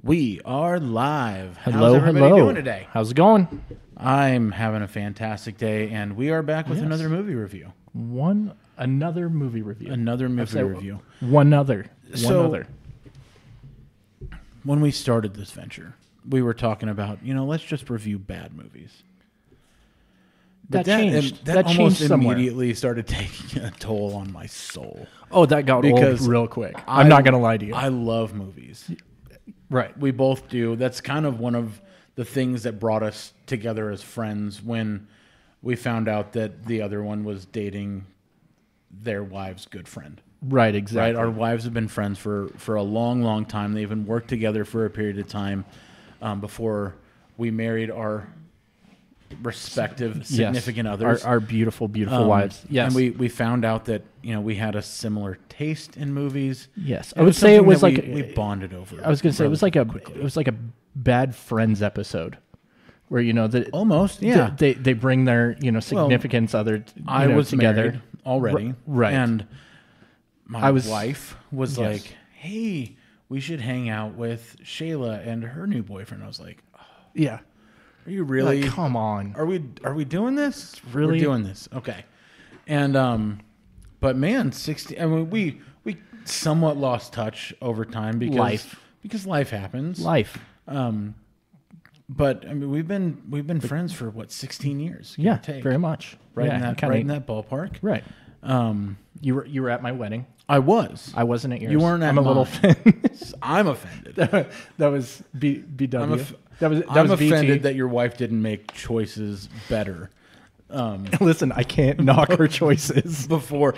We are live. Hello, How's everybody hello. doing today? How's it going? I'm having a fantastic day, and we are back with another movie review. Another movie review. Another movie review. One other. When we started this venture, we were talking about, let's just review bad movies. But That changed. That That almost changed somewhere. immediately started taking a toll on my soul. Oh, that got Because old real quick. I'm not going to lie to you. I love movies. Right. We both do. That's kind of one of the things that brought us together as friends when we found out that the other one was dating their wife's good friend. Right, exactly. Right? Our wives have been friends for a long, long time. They even worked together for a period of time before we married our respective significant others. Our beautiful, beautiful wives. Yes. And we found out that, we had a similar taste in movies. Yes. And I would say it was like we bonded over. I was going to say it was like a bad Friends episode where that almost, yeah. They bring their, significance other I was together married already. Right. And my wife was like, "Hey, we should hang out with Shayla and her new boyfriend." I was like, yeah. Are you really? Like, come on. Are we doing this? Really? We're doing this. Okay. And but man, 60 I mean we somewhat lost touch over time because life happens. Life. But I mean we've been friends for 16 years. Yeah, very much. Right yeah, in that ballpark. Right. You were at my wedding. I was. I wasn't at yours. You weren't at I'm a little I'm offended. That was BW. I'm offended that your wife didn't make choices better. Listen, I can't knock her choices before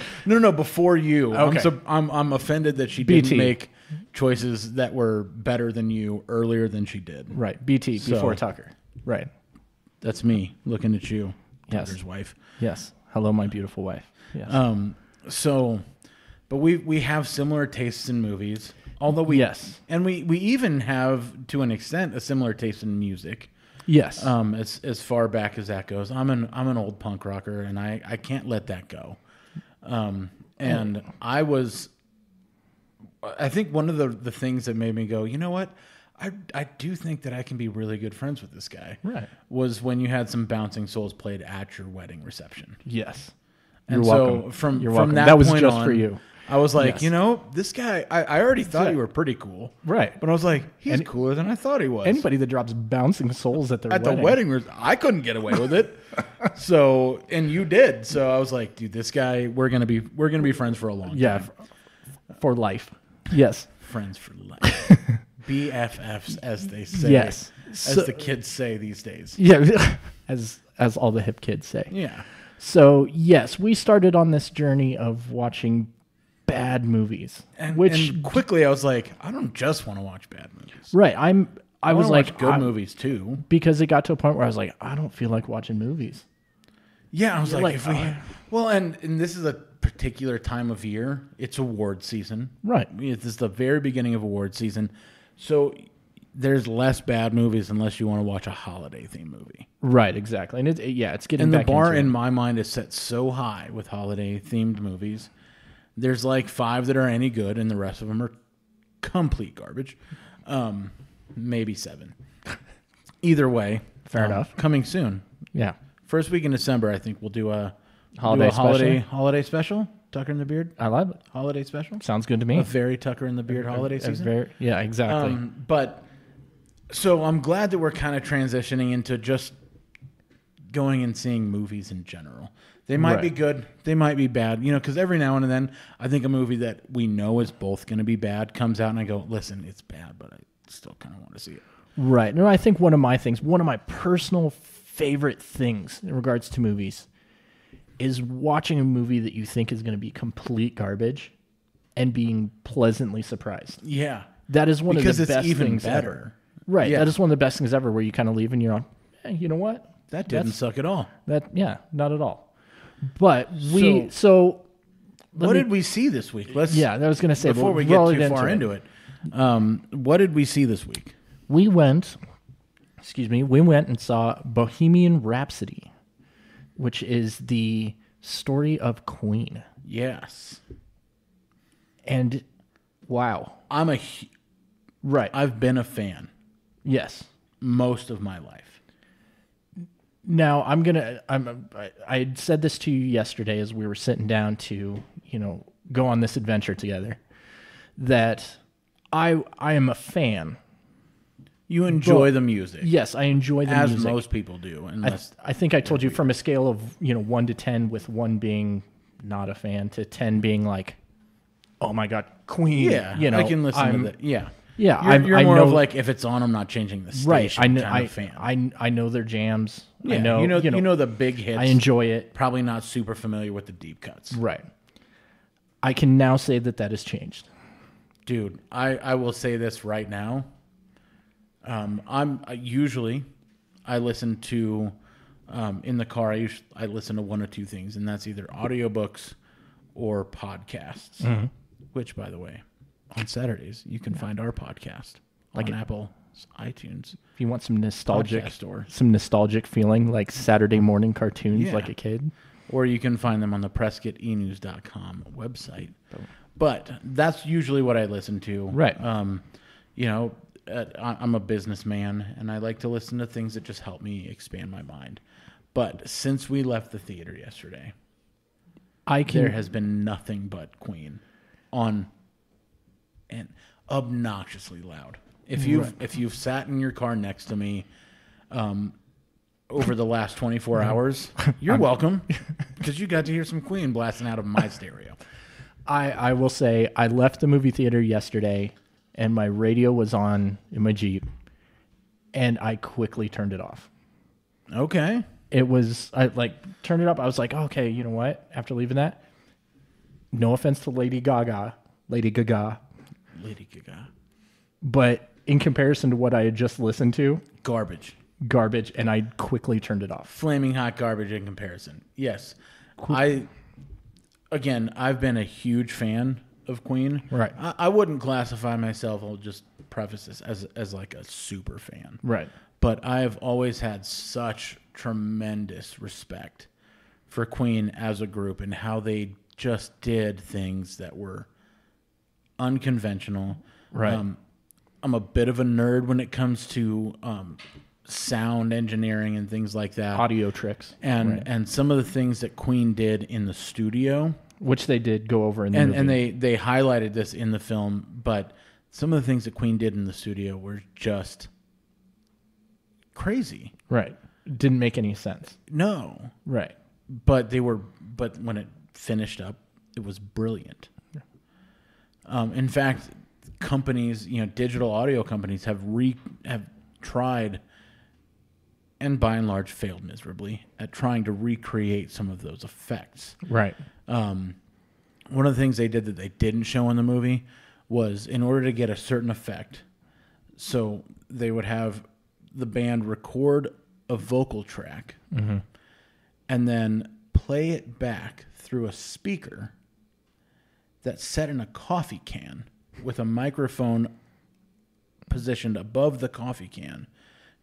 you. Okay. I'm offended that she didn't make choices that were better than you earlier than she did. Right. BT before Tucker. Right. That's me looking at you, yes. Tucker's wife. Yes. Hello, my beautiful wife. Yes. But we have similar tastes in movies. Although and we even have, to an extent, a similar taste in music. Yes. As far back as that goes, I'm an old punk rocker, and I can't let that go. And I think one of the things that made me go, you know what, I do think that I can be really good friends with this guy. Right. Was when you had some Bouncing Souls played at your wedding reception. Yes. And You're so welcome. from You're welcome. that that was point just on, for you. I was like, this guy, I already thought you were pretty cool. Right. But I was like, he's cooler than I thought he was. Anybody that drops Bouncing Souls at the wedding, I couldn't get away with it. And you did. So I was like, dude, this guy, we're gonna be friends for a long time. Yeah, for life. Yes. Friends for life. BFFs, as they say. Yes. As the kids say these days. Yeah. As all the hip kids say. Yeah. So yes, we started on this journey of watching bad movies, and quickly I was like, I don't just want to watch bad movies. Right. I was like, watch good movies too, because it got to a point where I was like, I don't feel like watching movies. Yeah, I was like if and this is a particular time of year. It's award season, right? This is the very beginning of award season, so there's less bad movies unless you want to watch a holiday themed movie. Right, exactly. And it's getting and back the bar into in my mind is set so high with holiday themed movies. There's like 5 that are any good, and the rest of them are complete garbage. Maybe 7. Either way, fair enough. Coming soon. Yeah, first week in December, I think we'll do a holiday special. Tucker in the Beard. I love it. Holiday special. Sounds good to me. A very Tucker in the Beard holiday season. Yeah, exactly. But so I'm glad that we're kind of transitioning into just going and seeing movies in general. They might be good. They might be bad. Because every now and then, I think a movie that we know is both going to be bad comes out, and I go, listen, it's bad, but I still kind of want to see it. Right. No, I think one of my personal favorite things in regards to movies is watching a movie that you think is going to be complete garbage and being pleasantly surprised. Yeah. That is one of the best because it's even things better. Ever. Right. Yeah. That is one of the best things ever, where you kind of leave and you're like, hey, you know what? That didn't suck at all. Not at all. But what did we see this week? I was going to say, before we get too far into it, what did we see this week? We went and saw Bohemian Rhapsody, which is the story of Queen. Yes. And wow. Right. I've been a fan. Yes. Most of my life. Now I had said this to you yesterday as we were sitting down to, go on this adventure together, that I am a fan. You enjoy the music. Yes, I enjoy the music. As most people do. I think I told you from a scale of, 1 to 10, with 1 being not a fan to 10 being like, oh my God, Queen. Yeah, I can listen to that. Yeah. Yeah, you're more of like, if it's on, I'm not changing the station. Right, kind of fan. I know their jams. Yeah, I know, you know the big hits. I enjoy it. Probably not super familiar with the deep cuts. Right. I can now say that has changed. Dude, I will say this right now. I listen to in the car. I listen to one or two things, and that's either audiobooks or podcasts. Mm-hmm. Which, by the way, on Saturdays you can find our podcast on Apple iTunes. If you want some nostalgic feeling, like Saturday morning cartoons, like a kid, or you can find them on the PrescottEnews.com website. But that's usually what I listen to. Right. I'm a businessman, and I like to listen to things that just help me expand my mind. But since we left the theater yesterday, there has been nothing but Queen on, and obnoxiously loud. If you've sat in your car next to me over the last 24 hours, you're welcome, because you got to hear some Queen blasting out of my stereo. I will say, I left the movie theater yesterday, and my radio was on in my Jeep, and I quickly turned it off. Okay. I turned it up. I was like, okay, you know what? After leaving that, no offense to Lady Gaga. But in comparison to what I had just listened to, garbage, and I quickly turned it off. Flaming hot garbage in comparison. Yes. I've been a huge fan of Queen. Right. I wouldn't classify myself, I'll just preface this, as like a super fan. Right. But I have always had such tremendous respect for Queen as a group and how they just did things that were unconventional. Right. I'm a bit of a nerd when it comes to sound engineering and things like that. Audio tricks. And some of the things that Queen did in the studio. Which they did go over in the movie. And they highlighted this in the film, but some of the things that Queen did in the studio were just crazy. Right. Didn't make any sense. No. Right. But when it finished up, it was brilliant. Yeah. In fact, companies, digital audio companies have tried, and by and large failed miserably at trying to recreate some of those effects. Right. One of the things they did that they didn't show in the movie was, in order to get a certain effect, so they would have the band record a vocal track, mm-hmm. and then play it back through a speaker that's set in a coffee can with a microphone positioned above the coffee can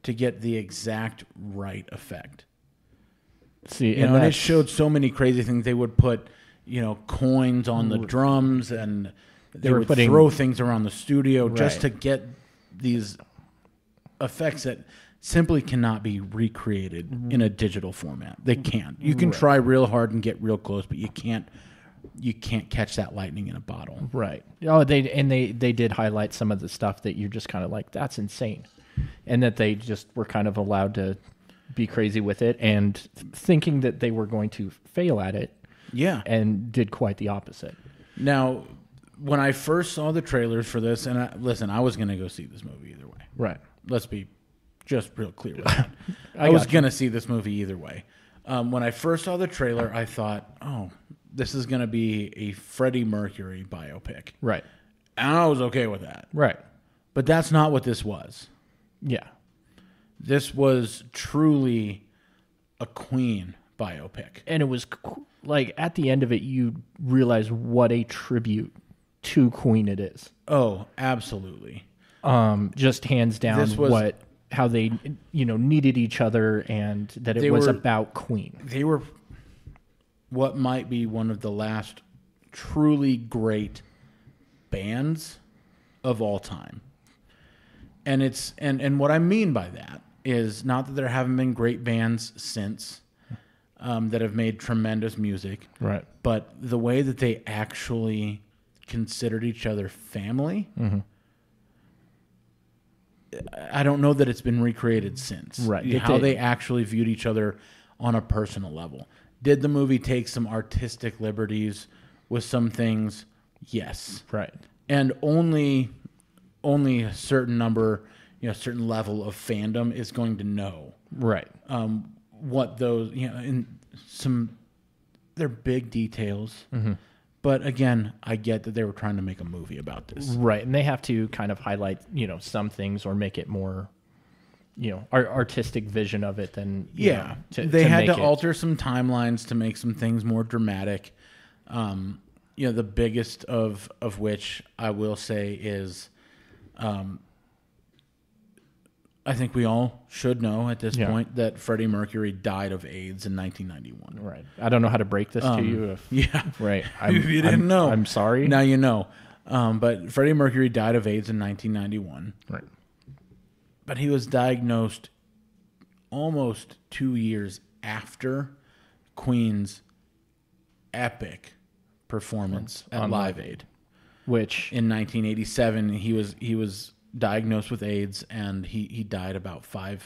to get the exact right effect. See, and it showed so many crazy things. They would put, coins on the drums, and they would throw things around the studio just to get these effects that simply cannot be recreated in a digital format. They can't. You can try real hard and get real close, but you can't catch that lightning in a bottle. Right. Oh, they did highlight some of the stuff that you're just kind of like, that's insane. And that they just were kind of allowed to be crazy with it, and thinking that they were going to fail at it. Yeah. And did quite the opposite. Now, when I first saw the trailers for this, and I was going to go see this movie either way. Right. Let's be just real clear with that. I was going to see this movie either way. When I first saw the trailer, I thought, oh, this is going to be a Freddie Mercury biopic. Right. And I was okay with that. Right. But that's not what this was. Yeah. This was truly a Queen biopic. And it was like, at the end of it, you realize what a tribute to Queen it is. Oh, absolutely. Just hands down how they needed each other, and that it was about Queen. They were what might be one of the last truly great bands of all time. and what I mean by that is not that there haven't been great bands since that have made tremendous music, Right. but the way that they actually considered each other family, I don't know that it's been recreated since. Right. How they actually viewed each other on a personal level. Did the movie take some artistic liberties with some things? Yes. Right. And only a certain number, certain level of fandom is going to know Right. what those, in some, they're big details. But again, I get that they were trying to make a movie about this. Right. And they have to kind of highlight, some things or make it more, artistic vision of it than, they had to alter some timelines to make some things more dramatic. The biggest of which I will say is, I think we all should know at this point that Freddie Mercury died of AIDS in 1991. Right. I don't know how to break this to you. Right. If you didn't know. I'm sorry. Now you know. But Freddie Mercury died of AIDS in 1991. Right. But he was diagnosed almost 2 years after Queen's epic performance at Live Aid, which in 1987 he was diagnosed with AIDS and he died about about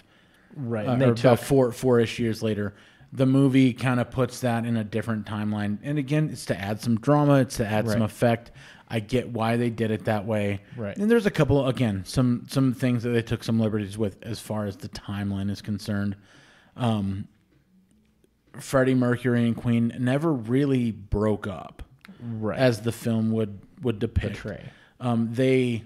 4-ish years later. The movie kind of puts that in a different timeline, and again, it's to add some drama, it's to add some effect. I get why they did it that way. Right. And there's a couple, again, some things that they took some liberties with as far as the timeline is concerned. Freddie Mercury and Queen never really broke up, as the film would depict. They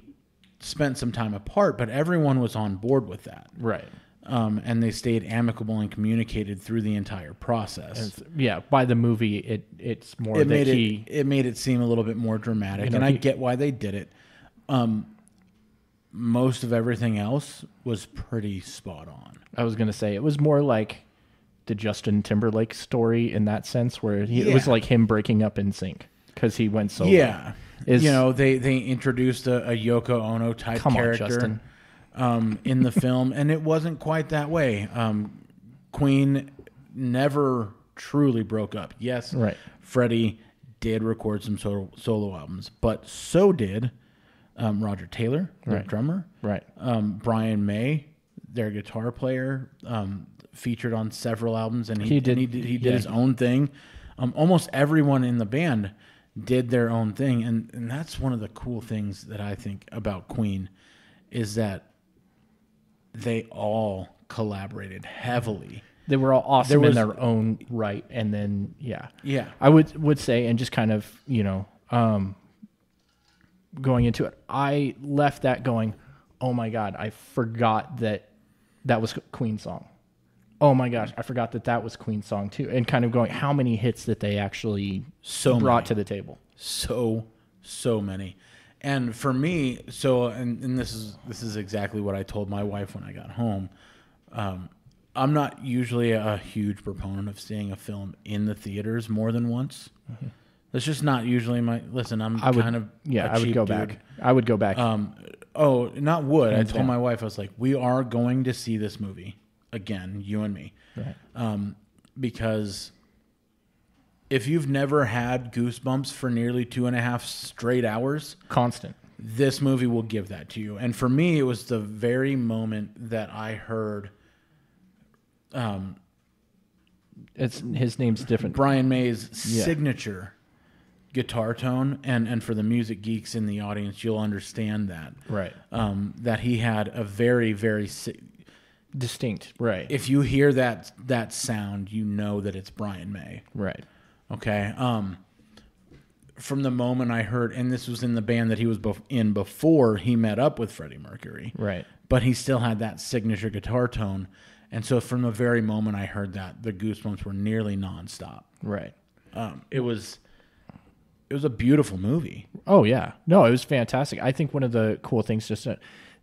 spent some time apart, but everyone was on board with that. Right. And they stayed amicable and communicated through the entire process. By the movie, it's more it made it seem a little bit more dramatic, and I get why they did it. Most of everything else was pretty spot on. I was going to say it was more like the Justin Timberlake story in that sense, where it was like him breaking up in sync because he went solo. Yeah. They introduced a Yoko Ono type character in the film, and it wasn't quite that way. Queen never truly broke up. Yes, Freddie did record some solo albums, but so did Roger Taylor, their drummer. Brian May, their guitar player, featured on several albums, and he did his own thing. Almost everyone in the band did their own thing, and that's one of the cool things that I think about Queen is that they all collaborated heavily. They were all awesome in their own right, and then I would say, and just kind of going into it, I left that going, oh my god, I forgot that was Queen's song. Oh my gosh, I forgot that was Queen's song too. And kind of going, how many hits that they actually brought to the table? So many. And for me, and this is exactly what I told my wife when I got home. I'm not usually a huge proponent of seeing a film in the theaters more than once. That's just not usually my. Listen, I would go back. I would go back. Not would. I told my wife, I was like, we are going to see this movie again, you and me, because if you've never had goosebumps for nearly 2.5 straight hours, constant, this movie will give that to you. And for me, it was the very moment that I heard. His name's different. Brian May's signature guitar tone, and for the music geeks in the audience, you'll understand that. That he had a very, very distinct. If you hear that sound, you know that it's Brian May. Okay. From the moment I heard, and this was in the band that he was in before he met up with Freddie Mercury. But he still had that signature guitar tone. And so from the very moment I heard that, the goosebumps were nearly nonstop. It was a beautiful movie. Oh, yeah. No, it was fantastic. I think one of the cool things, just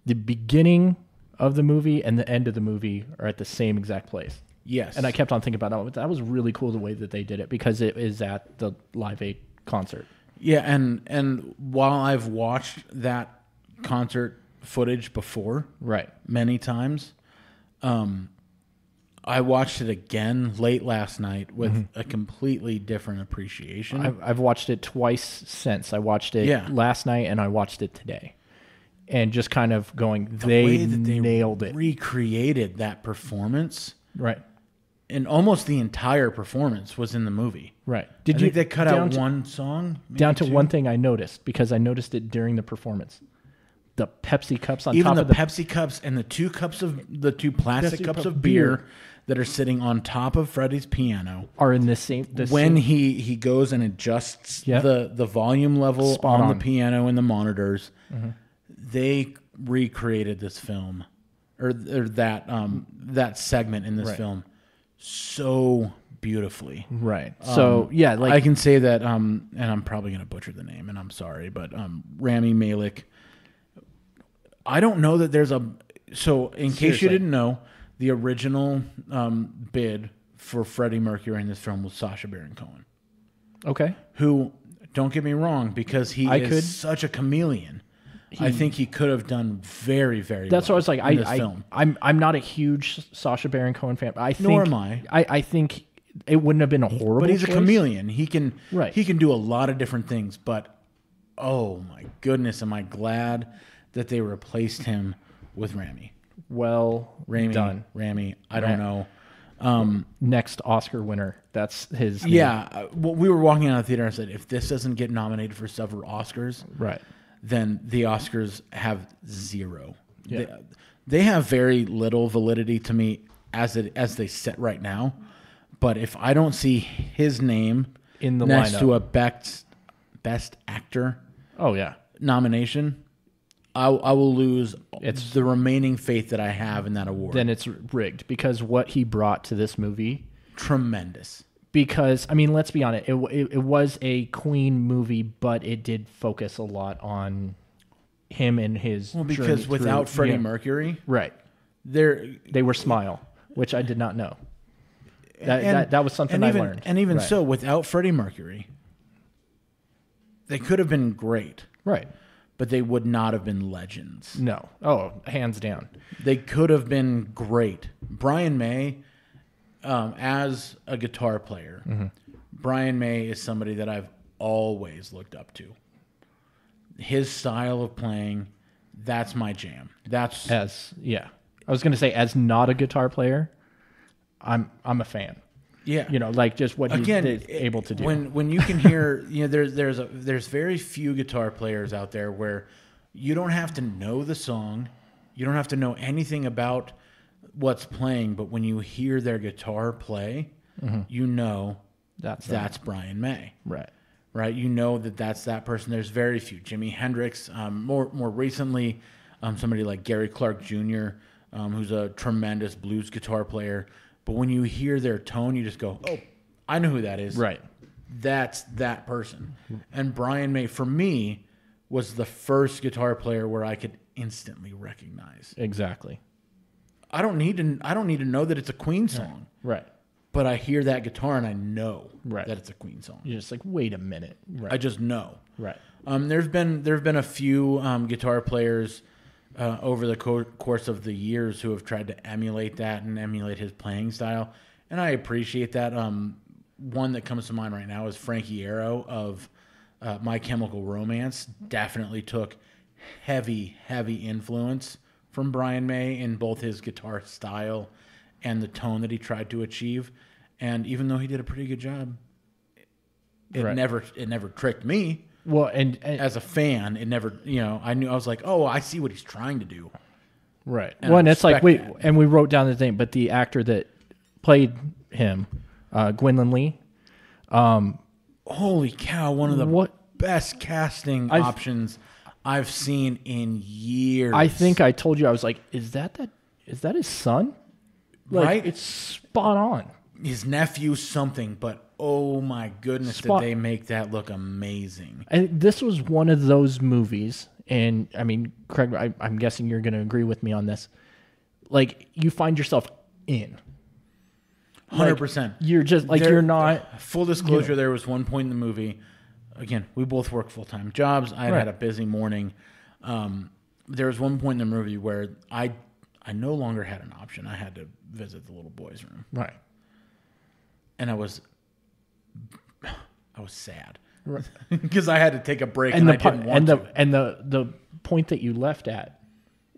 the beginning of the movie and the end of the movie are at the same exact place. Yes. And I kept on thinking about that. That was really cool the way that they did it, because it is at the Live Aid concert. Yeah, and while I've watched that concert footage before, Right. many times. I watched it again late last night with a completely different appreciation. I've watched it twice since. I watched it last night and I watched it today. And just kind of going, they nailed it. Recreated that performance. Right. And almost the entire performance was in the movie. Right. I think they cut out one song? Down to one thing I noticed, because I noticed it during the performance. The Pepsi cups on Even top the of the Pepsi cups and the two plastic cups of beer that are sitting on top of Freddie's piano are in the same. He goes and adjusts the volume level on the piano and the monitors, they recreated this film or that segment in this film so beautifully. Right. So like I can say that, and I'm probably going to butcher the name, and I'm sorry, but Rami Malek. I don't know that there's so in case you didn't know, the original bid for Freddie Mercury in this film was Sacha Baron Cohen. Okay. Who, don't get me wrong, because he is such a chameleon, I think he could have done very, very That's well what I was like. in this film. I'm not a huge Sacha Baron Cohen fan. Nor am I. I think it wouldn't have been a horrible But he's choice. a chameleon. He can do a lot of different things, but oh my goodness, am I glad that they replaced him with Rami. Well done. Rami, I don't know. Next Oscar winner. That's his name. Yeah. Well, we were walking out of the theater and I said, if this doesn't get nominated for several Oscars, then the Oscars have zero. Yeah. They have very little validity to me as they sit right now. But if I don't see his name in the next lineup to a best actor nomination, I will lose the remaining faith that I have in that award. Then it's rigged, because what he brought to this movie, tremendous. Because I mean, let's be honest, it was a Queen movie, but it did focus a lot on him and his. Well, because without Freddie Mercury, they were Smile, which I did not know. That was something I learned. And even so, without Freddie Mercury, they could have been great. Right. But they would not have been legends. No. Oh, hands down. They could have been great. Brian May, as a guitar player, Brian May is somebody that I've always looked up to. His style of playing, that's my jam. I was going to say, as not a guitar player, I'm a fan. Yeah, like just what he's able to do. When you can hear, there's very few guitar players out there where you don't have to know the song, you don't have to know anything about what's playing, but when you hear their guitar play, that's Brian May. Right. You know that's that person. There's very few. Jimi Hendrix. More recently, somebody like Gary Clark Jr., who's a tremendous blues guitar player. But when you hear their tone, you just go, oh, I know who that is. Right. That's that person. And Brian May, for me, was the first guitar player where I could instantly recognize. Exactly. I don't need to know that it's a Queen song. Right. But I hear that guitar and I know that it's a Queen song. You're just like, wait a minute. Right. I just know. Right. There've been a few guitar players over the course of the years who have tried to emulate that and emulate his playing style, and I appreciate that. One that comes to mind right now is Frankie Arrow of My Chemical Romance. Definitely took heavy influence from Brian May in both his guitar style and the tone that he tried to achieve. And even though he did a pretty good job, it never tricked me. Well, and as a fan, it never, I was like, oh, I see what he's trying to do. Right. And it's like, and we wrote down the thing, but the actor that played him, Gwendolyn Lee. Holy cow, one of the best casting options I've seen in years. I think I told you, I was like, is that his son? Right? It's spot on. His nephew something, but oh my goodness, did they make that look amazing. And this was one of those movies, and I mean, Craig, I'm guessing you're going to agree with me on this. Like, you find yourself in. 100%. You're just, like, you're not... Full disclosure, there was one point in the movie, again, we both work full-time jobs. I had a busy morning. there was one point in the movie where I no longer had an option. I had to visit the little boy's room. Right. And I was sad. Because I had to take a break and I didn't want to. And the point that you left at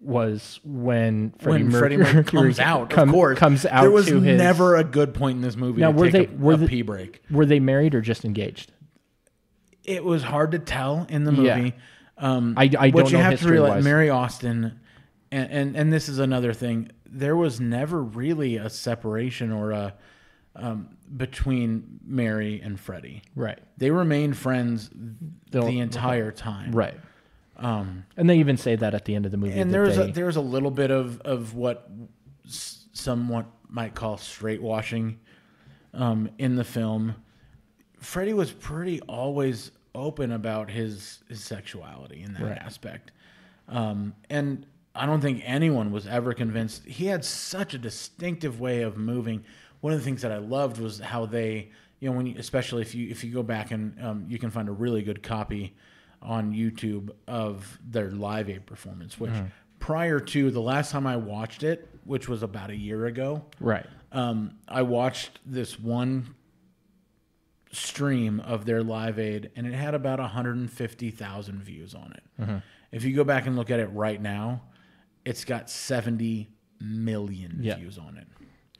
was when Freddie Mercury comes out. There was never a good point in this movie to take a pee break. Were they married or just engaged? It was hard to tell in the movie. Yeah. I don't what you know have to realize, history-wise. Mary Austin, and this is another thing. There was never really a separation or a between Mary and Freddie. Right. They remained friends the entire time. Right. And they even say that at the end of the movie. And there's a little bit of what somewhat might call straight washing in the film. Freddie was pretty always open about his sexuality in that aspect. And I don't think anyone was ever convinced. He had such a distinctive way of moving. One of the things that I loved was how they, especially if you go back and you can find a really good copy on YouTube of their Live Aid performance, which prior to the last time I watched it, which was about a year ago, right? I watched this one stream of their Live Aid, and it had about 150,000 views on it. If you go back and look at it right now, it's got 70 million views on it.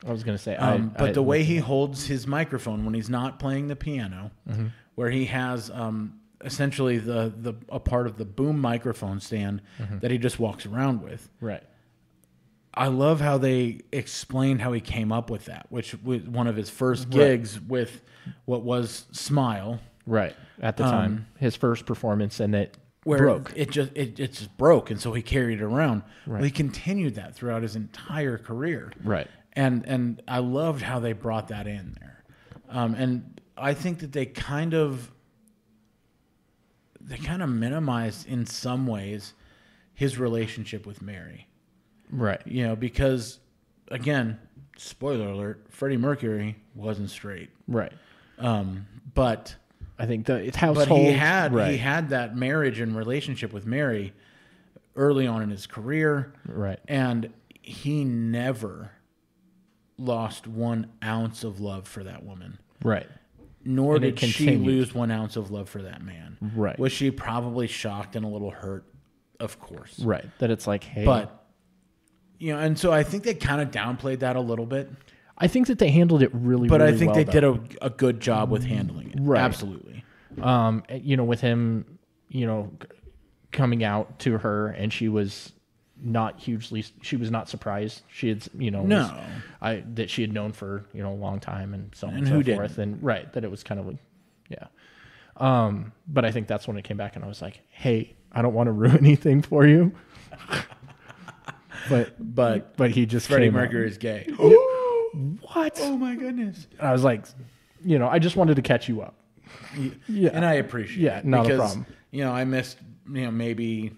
I was going to say, but the way he holds his microphone when he's not playing the piano, where he has essentially a part of the boom microphone stand that he just walks around with. Right. I love how they explained how he came up with that, which was one of his first gigs with what was Smile. Right. At the time, his first performance, and it broke. It just broke, and so he carried it around. Right. Well, he continued that throughout his entire career. Right. And I loved how they brought that in there. And I think that they kind of minimized in some ways his relationship with Mary. Right. Because again, spoiler alert, Freddie Mercury wasn't straight. Right. But I think his household. But he had that marriage and relationship with Mary early on in his career. Right. And he never lost 1 ounce of love for that woman. Right. Nor did she lose 1 ounce of love for that man. Right. Was she probably shocked and a little hurt? Of course. Right. That it's like, hey. But, and so I think they kind of downplayed that a little bit. I think that they handled it really, but really I think well, they did a good job with handling it. Right. Absolutely. With him, coming out to her, and she was not surprised. She had, that she had known for, a long time and so on and so forth. And that it was kind of but I think that's when it came back and I was like, hey, I don't want to ruin anything for you. but he just Freddie Mercury is gay. What? Oh my goodness. And I was like, I just wanted to catch you up. Yeah. And I appreciate it. Not a problem. I missed, maybe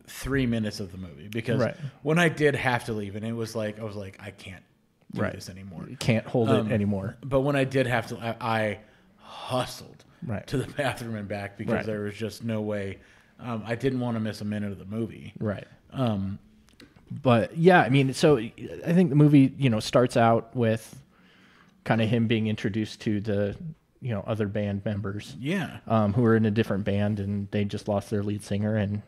3 minutes of the movie because when I did have to leave, and I was like, I can't do this anymore. You can't hold it anymore. But when I did have to, I hustled to the bathroom and back because there was just no way. I didn't want to miss a minute of the movie. Right. But yeah, I mean, so I think the movie, starts out with kind of him being introduced to the, other band members. Yeah. Who are in a different band, and they just lost their lead singer. And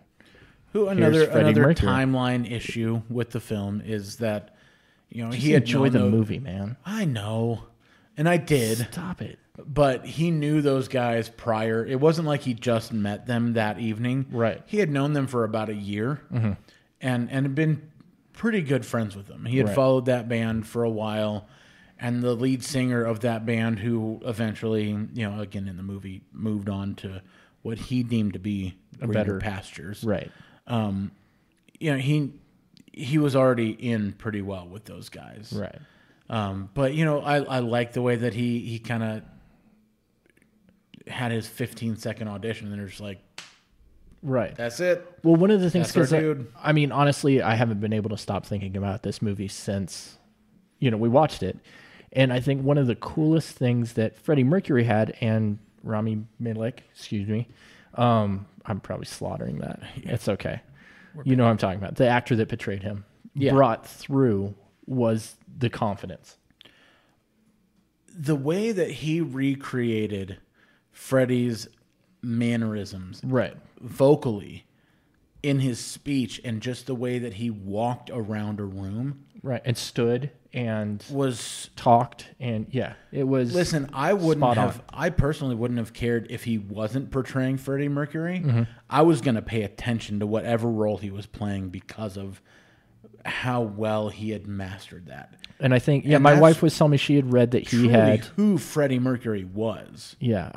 another timeline issue with the film is that, he had enjoyed the movie, man. I know. And I did. Stop it. But he knew those guys prior. It wasn't like he just met them that evening. Right. He had known them for about a year and had been pretty good friends with them. He had followed that band for a while. And the lead singer of that band, who eventually, again in the movie, moved on to what he deemed to be better pastures. Right. He was already in pretty well with those guys. Right. But I like the way that he kind of had his 15-second audition, and they're just like, right, that's it. Well, one of the things, because I mean, honestly, I haven't been able to stop thinking about this movie since we watched it, and I think one of the coolest things that Freddie Mercury had, and Rami Malek, I I'm probably slaughtering that. It's okay. You know what I'm talking about. The actor that portrayed him brought through was the confidence. The way that he recreated Freddie's mannerisms, Right, vocally, in his speech, and just the way that he walked around a room, right, and stood and was talked, and it was. Listen, I personally wouldn't have cared if he wasn't portraying Freddie Mercury. Mm-hmm. I was going to pay attention to whatever role he was playing because of how well he had mastered that. And I think, my wife was telling me she had read that he had who Freddie Mercury was. Yeah,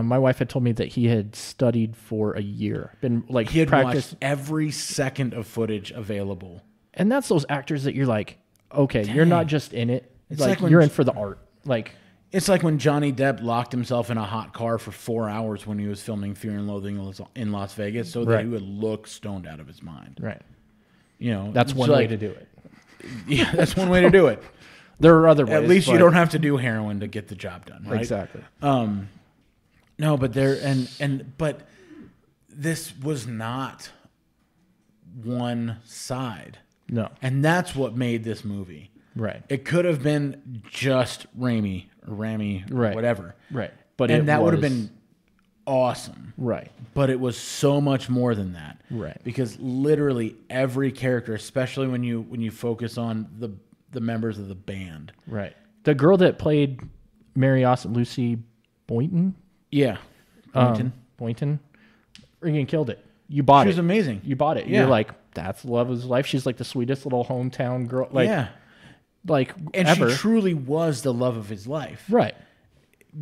my wife had told me that he had studied for a year, been like he had practiced watched every second of footage available. And that's those actors that you're like, okay, you're not just in it. It's like when, you're in for the art. Like it's like when Johnny Depp locked himself in a hot car for 4 hours when he was filming Fear and Loathing in Las Vegas, so that he would look stoned out of his mind. Right. You know, that's one way to do it. Yeah, that's one way to do it. There are other ways. At least you don't have to do heroin to get the job done, right? Exactly. No, but but this was not one side. No. And that's what made this movie. Right. It could have been just Rami, or whatever. Right. And that would have been awesome. Right. But it was so much more than that. Right. Because literally every character, especially when you focus on the members of the band. Right. The girl that played Mary Austin, Lucy Boynton? Yeah. Boynton. Freaking killed it. You bought it. She was amazing. You bought it. Yeah. You're like, that's love of his life. She's like the sweetest little hometown girl. Like, like and ever. She truly was the love of his life. Right.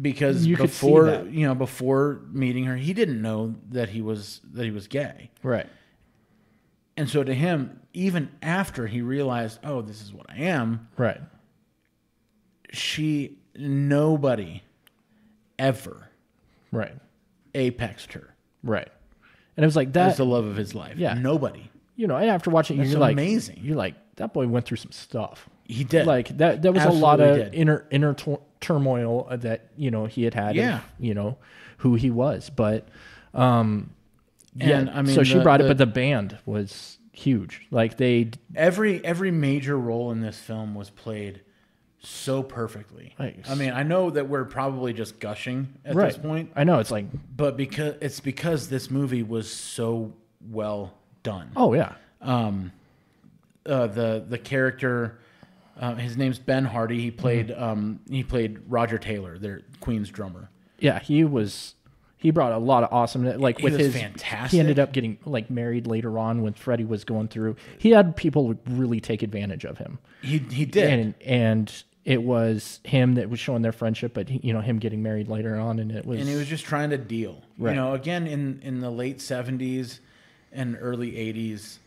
Because before meeting her, he didn't know that he was gay. Right. And so to him, even after he realized, oh, this is what I am. Right. Nobody ever. Right. Apexed her. Right. And it was like that. That's the love of his life. Yeah. Nobody. You know, and after watching it, you're like, amazing. You're like, that boy went through some stuff. He did. Like that was Absolutely a lot of did. inner turmoil that, he had had, of, who he was. But, and I mean, so she brought it, but the band was huge. Like every major role in this film was played so perfectly. Nice. I mean, I know that we're probably just gushing at this point. I know it's like, but because this movie was so well done. Oh yeah. The character, his name's Ben Hardy. He played Roger Taylor, their Queen's drummer. Yeah, he brought a lot of awesome. Like with his fantastic. He ended up getting like married later on when Freddie was going through. He had people really take advantage of him. He did, and it was him that was showing their friendship, but him getting married later on, and he was just trying to deal. Right. Again in the late 70s and early 80s.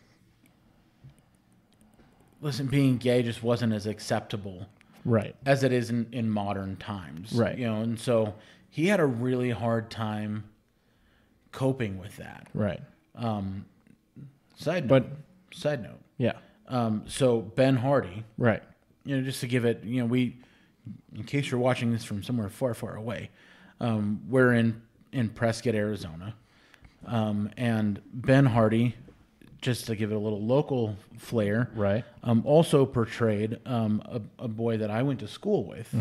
Listen, being gay just wasn't as acceptable, right, as it is in modern times, right? And so he had a really hard time coping with that, right. Side note, yeah. So Ben Hardy, right? Just to give it, in case you're watching this from somewhere far, far away, we're in Prescott, Arizona, and Ben Hardy. Just to give it a little local flair, right? Also portrayed a boy that I went to school with,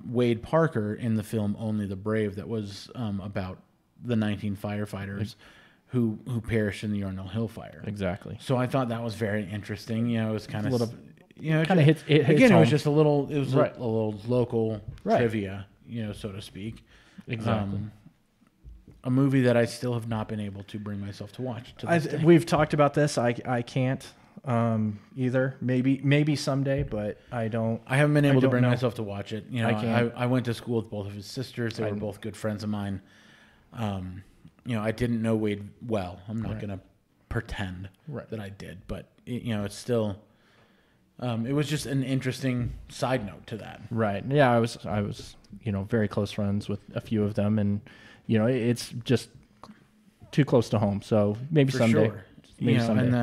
Wade Parker, in the film Only the Brave, that was about the 19 firefighters who perished in the Yarnell Hill fire. Exactly. So I thought that was very interesting. It was kind of hits again. Home. It was just a little. It was right. a little local trivia, so to speak. Exactly. A movie that I still have not been able to bring myself to watch. We've talked about this. I can't either. Maybe someday, but I don't. I haven't been able to bring myself to watch it. I went to school with both of his sisters. They were both good friends of mine. I didn't know Wade well. I'm not going to pretend that I did, but it's still. It was just an interesting side note to that. Right. Yeah. I was very close friends with a few of them, and. It's just too close to home. So maybe For someday. Sure. Maybe someday. And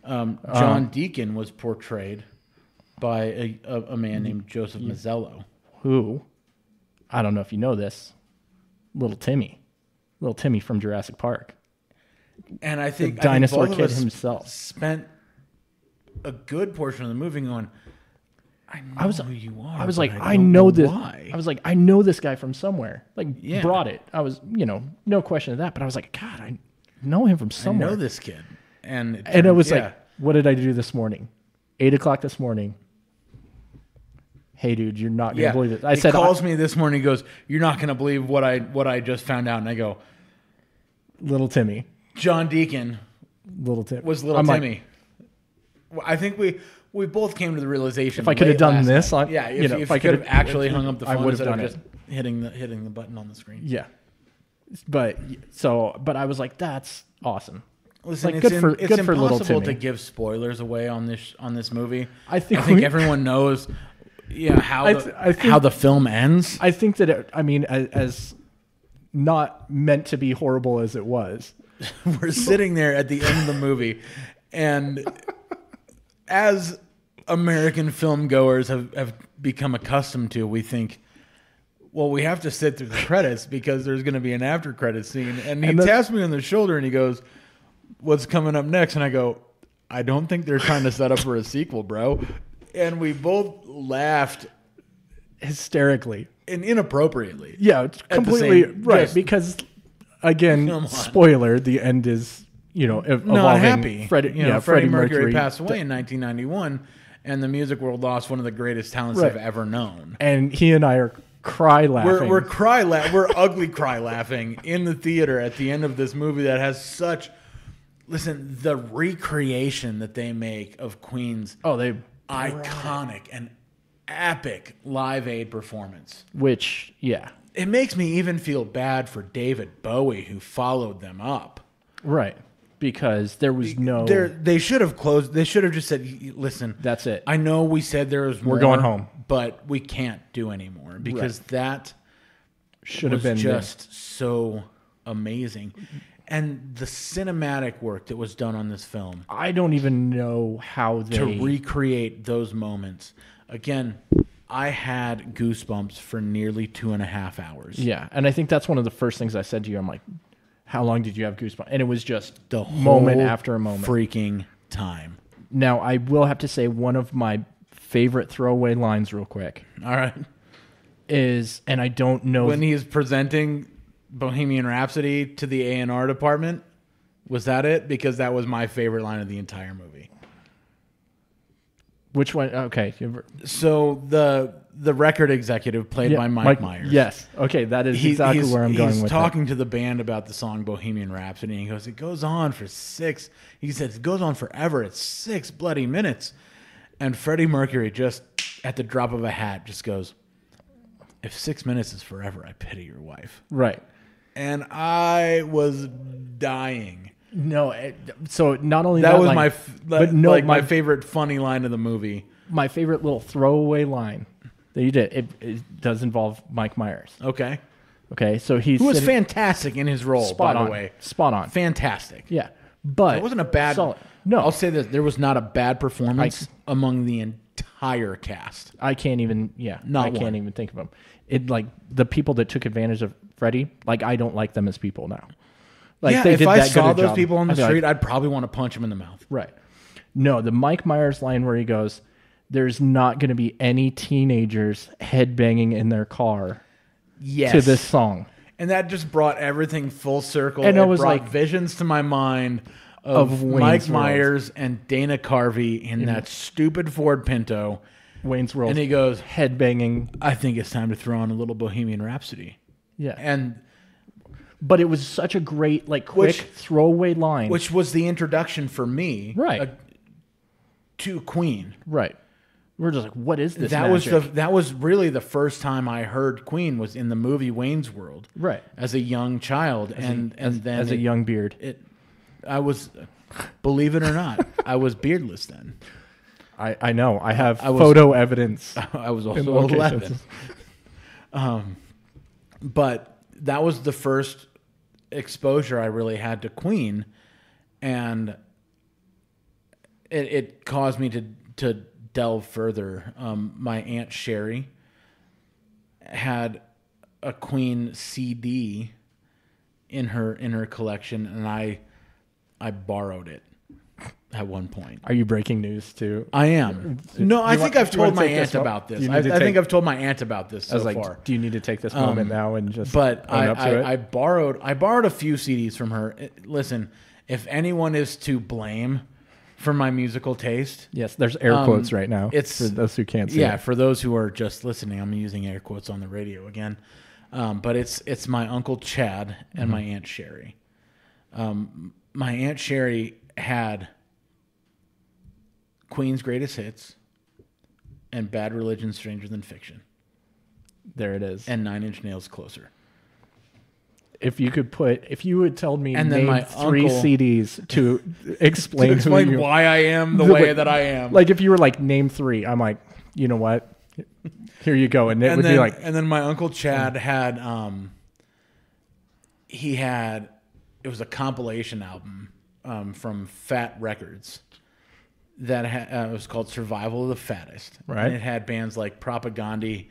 then John Deacon was portrayed by a man named Joseph Mazzello. Who, I don't know if you know this, Little Timmy. Little Timmy from Jurassic Park. And I think dinosaur both of kid us himself spent a good portion of the movie going, I know who you are. I was like, I don't know this. Why. I was like, I know this guy from somewhere. Like, Yeah. brought it. I was, no question of that. But I was like, God, I know him from somewhere. I know this kid. And it was like, what did I do this morning? 8:00 this morning. Hey, dude, you're not gonna believe it. He calls me this morning. He goes, "You're not gonna believe what I just found out." And I go, Little Timmy. John Deacon was Little Timmy. I think we both came to the realization. If I could have done this, if I could have actually hung up the phone, I would have done just hitting the button on the screen. Yeah, but I was like, that's awesome. Listen, like, it's good for Little impossible Timmy. to give spoilers away on this movie. I think everyone knows, how the film ends. I think that as not meant to be horrible as it was. We're sitting there at the end of the movie, and as American film goers have become accustomed to, we think, well, we have to sit through the credits because there's going to be an after credit scene. And he taps me on the shoulder and he goes, "What's coming up next?" And I go, "I don't think they're trying to set up for a sequel, bro." And we both laughed hysterically and inappropriately. Yeah, it's completely right. Because again, spoiler: the end is evolving. Not happy. Freddie Mercury passed away in 1991, and the music world lost one of the greatest talents they've ever known. And he and I are cry laughing. We're ugly cry laughing in the theater at the end of this movie that has such. Listen, the recreation that they make of Queen's iconic and epic Live Aid performance. Which, it makes me even feel bad for David Bowie, who followed them up. Right. Because there was no... They should have closed... They should have just said, listen... That's it. I know we said there was more... We're going home. But we can't do anymore. Because that should have been just so amazing. And the cinematic work that was done on this film... I don't even know how they... To recreate those moments. Again, I had goosebumps for nearly 2.5 hours. Yeah, and I think that's one of the first things I said to you. I'm like... How long did you have goosebumps? And it was just the whole moment after a moment. Freaking time. Now, I will have to say one of my favorite throwaway lines real quick. All right. Is, and I don't know... When he is presenting Bohemian Rhapsody to the A&R department, was that it? Because that was my favorite line of the entire movie. Which one? Okay. So the record executive played by Mike Myers. Yes. Okay, that is exactly where I'm going with it. He's talking to the band about the song Bohemian Rhapsody, and he goes, it goes on for 6. He says, it goes on forever. It's 6 bloody minutes. And Freddie Mercury just, at the drop of a hat, just goes, if 6 minutes is forever, I pity your wife. Right. And I was dying. No, so not only that was line, my favorite funny line of the movie. My favorite little throwaway line that you did. It does involve Mike Myers. Okay, so who was fantastic in his role. By the way, spot on, fantastic. Yeah, but it wasn't a bad. Solid. No, I'll say that there was not a bad performance among the entire cast. I can't even. Yeah, I can't even think of them. It like the people that took advantage of Freddie. Like I don't like them as people now. Like they if I saw those job. people on the street, I'd probably want to punch them in the mouth. Right. No, the Mike Myers line where he goes, there's not going to be any teenagers headbanging in their car to this song. And that just brought everything full circle. And it was brought like visions to my mind of Mike Myers and Dana Carvey in that stupid Ford Pinto. Wayne's World. And he goes, headbanging. I think it's time to throw on a little Bohemian Rhapsody. Yeah. But it was such a great, quick throwaway line. Which was the introduction for me. Right. To Queen. Right. We're just like, what is this That was really the first time I heard Queen was in the movie Wayne's World. Right. As a young child. Then as a young beard. I was, believe it or not, I was beardless then. I know. I have photo evidence. I was also 11. But that was the first exposure I really had to Queen, and it caused me to delve further. My Aunt Sherry had a Queen CD in her collection, and I borrowed it at one point. Are you breaking news too? I am. No, I think I've told my aunt about this. I think I've told my aunt about this so far. Do you need to take this moment now and just But own up to it? I borrowed a few CDs from her. Listen, if anyone is to blame for my musical taste, yes, there's air quotes right now. It's for those who can't see. Yeah, it. for those who are just listening, I'm using air quotes on the radio again. But it's my Uncle Chad and my Aunt Sherry. My Aunt Sherry had Queen's Greatest Hits and Bad Religion, Stranger Than Fiction. There it is. And 9 Inch Nails Closer. If you would tell me and then name three CDs to explain why I am the way that I am. Like if you were like name 3, I'm like, you know what? Here you go. And it would be like. And then my Uncle Chad had it was a compilation album from Fat Records that it was called Survival of the Fattest. Right. And it had bands like Propaganda,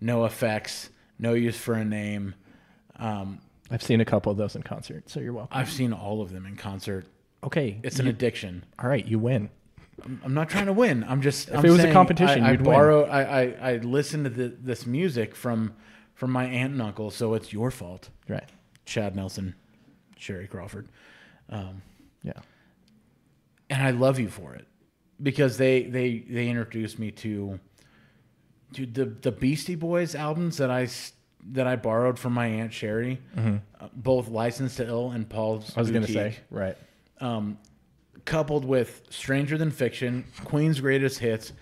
No Effects, No Use for a Name. I've seen a couple of those in concert, so you're welcome. I've seen all of them in concert. Okay. It's an addiction. All right, you win. I'm not trying to win. I'm just. If it was a competition, you'd win. I listened to this music from my aunt and uncle, so it's your fault. Right. Chad Nelson, Sherry Crawford. Yeah. And I love you for it because they introduced me to the Beastie Boys albums that I borrowed from my Aunt Sherry, both Licensed to Ill and Paul's I was going to Boutique. say, right. Coupled with Stranger Than Fiction, Queen's Greatest Hits,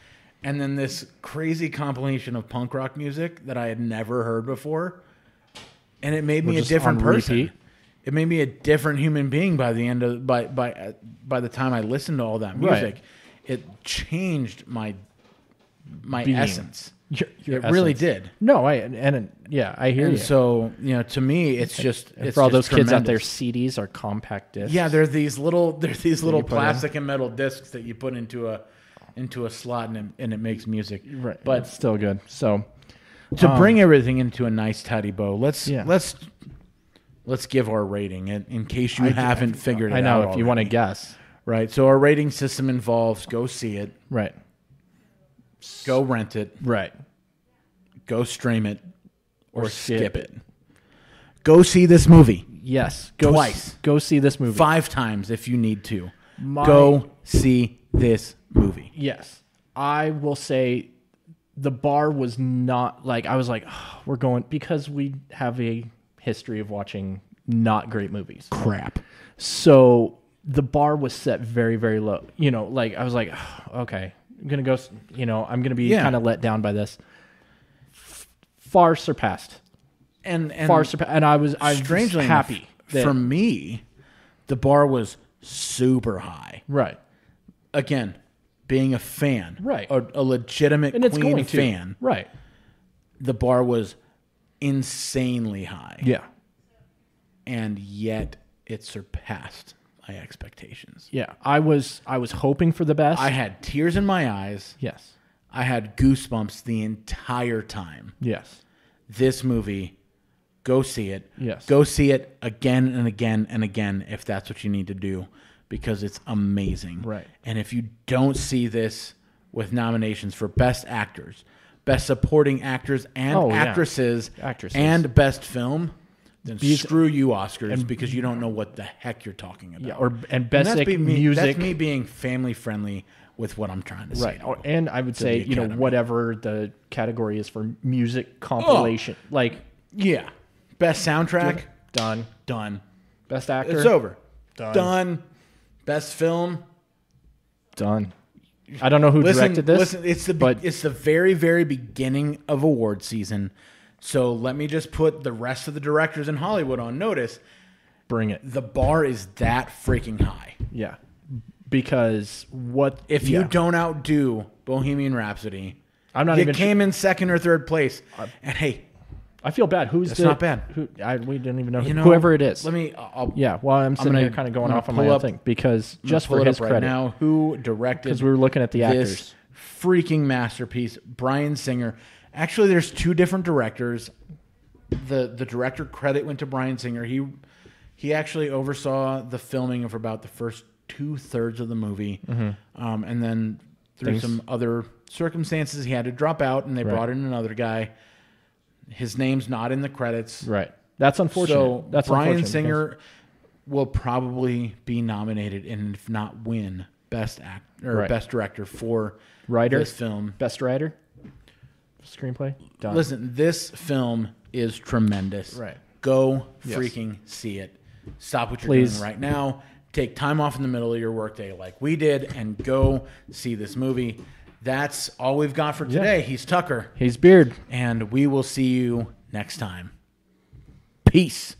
and then this crazy compilation of punk rock music that I had never heard before. And it made me a different person. Repeat. It made me a different human being by the end of by the time I listened to all that music. Right. It changed my Being. essence. Your It essence. really did. No, I hear And you. so, to me, it's just And it's for all just those kids out there, tremendous. CDs are compact discs. Yeah, they're these little put plastic and metal discs that you put into a slot and it makes music. Right. But It's still good. So to bring everything into a nice tidy bow, let's give our rating in case you haven't figured it out. I know if already. you want to guess. Right. So our rating system involves go see it, Right. go rent it, Right. go stream it, or skip it. Go see this movie. Yes. Twice. Go see this movie. 5 times if you need to. Go see this movie. Yes. I will say the bar was not like, I was like, oh, we're going, because we have a history of watching not great movies. Crap. So the bar was set very, very low. Like I was like, oh, okay, I'm going to go, I'm going to be kind of let down by this. Far surpassed. And I was strangely happy. For me, the bar was super high. Right. Again, being a fan. Right. A legitimate And it's Queen going to. fan. Right. The bar was insanely high. Yeah. And yet it surpassed my expectations. Yeah. I was hoping for the best. I had tears in my eyes. Yes. I had goosebumps the entire time. Yes. This movie, go see it. Yes. Go see it again and again and again if that's what you need to do, because it's amazing. Right. And if you don't see this with nominations for Best Actors, Best Supporting Actors and Actresses, and Best Film, then screw you, Oscars, because you don't know what the heck you're talking about. Yeah, and Best Music. That's me being family friendly with what I'm trying to say. Right. And I would say, whatever the category is for music compilation. Yeah. Best soundtrack? Done. Best actor? It's over. Done. Best film? Done. I don't know who directed this. Listen, it's the very, very beginning of award season. So let me just put the rest of the directors in Hollywood on notice. Bring it. The bar is that freaking high. Yeah. Because if you don't outdo Bohemian Rhapsody, you came in second or third place. And hey, I feel bad. That's not bad. We didn't even know whoever it is. I'm sitting here kind of going off on my own thing because just for his credit, now, who directed? Because we were looking at the actors. This freaking masterpiece, Bryan Singer. Actually, there's 2 different directors. The director credit went to Bryan Singer. He actually oversaw the filming of about the first 2/3 of the movie, and then through some other circumstances, he had to drop out, and they brought in another guy. His name's not in the credits. Right. That's unfortunate. So That's Bryan Singer will probably be nominated, and if not win, Best Director for this film. Best writer, screenplay. Done. Listen, this film is tremendous. Right. Go freaking see it. Stop what you're doing right now. Take time off in the middle of your workday like we did and go see this movie. That's all we've got for today. He's Tucker. He's Beard. And we will see you next time. Peace.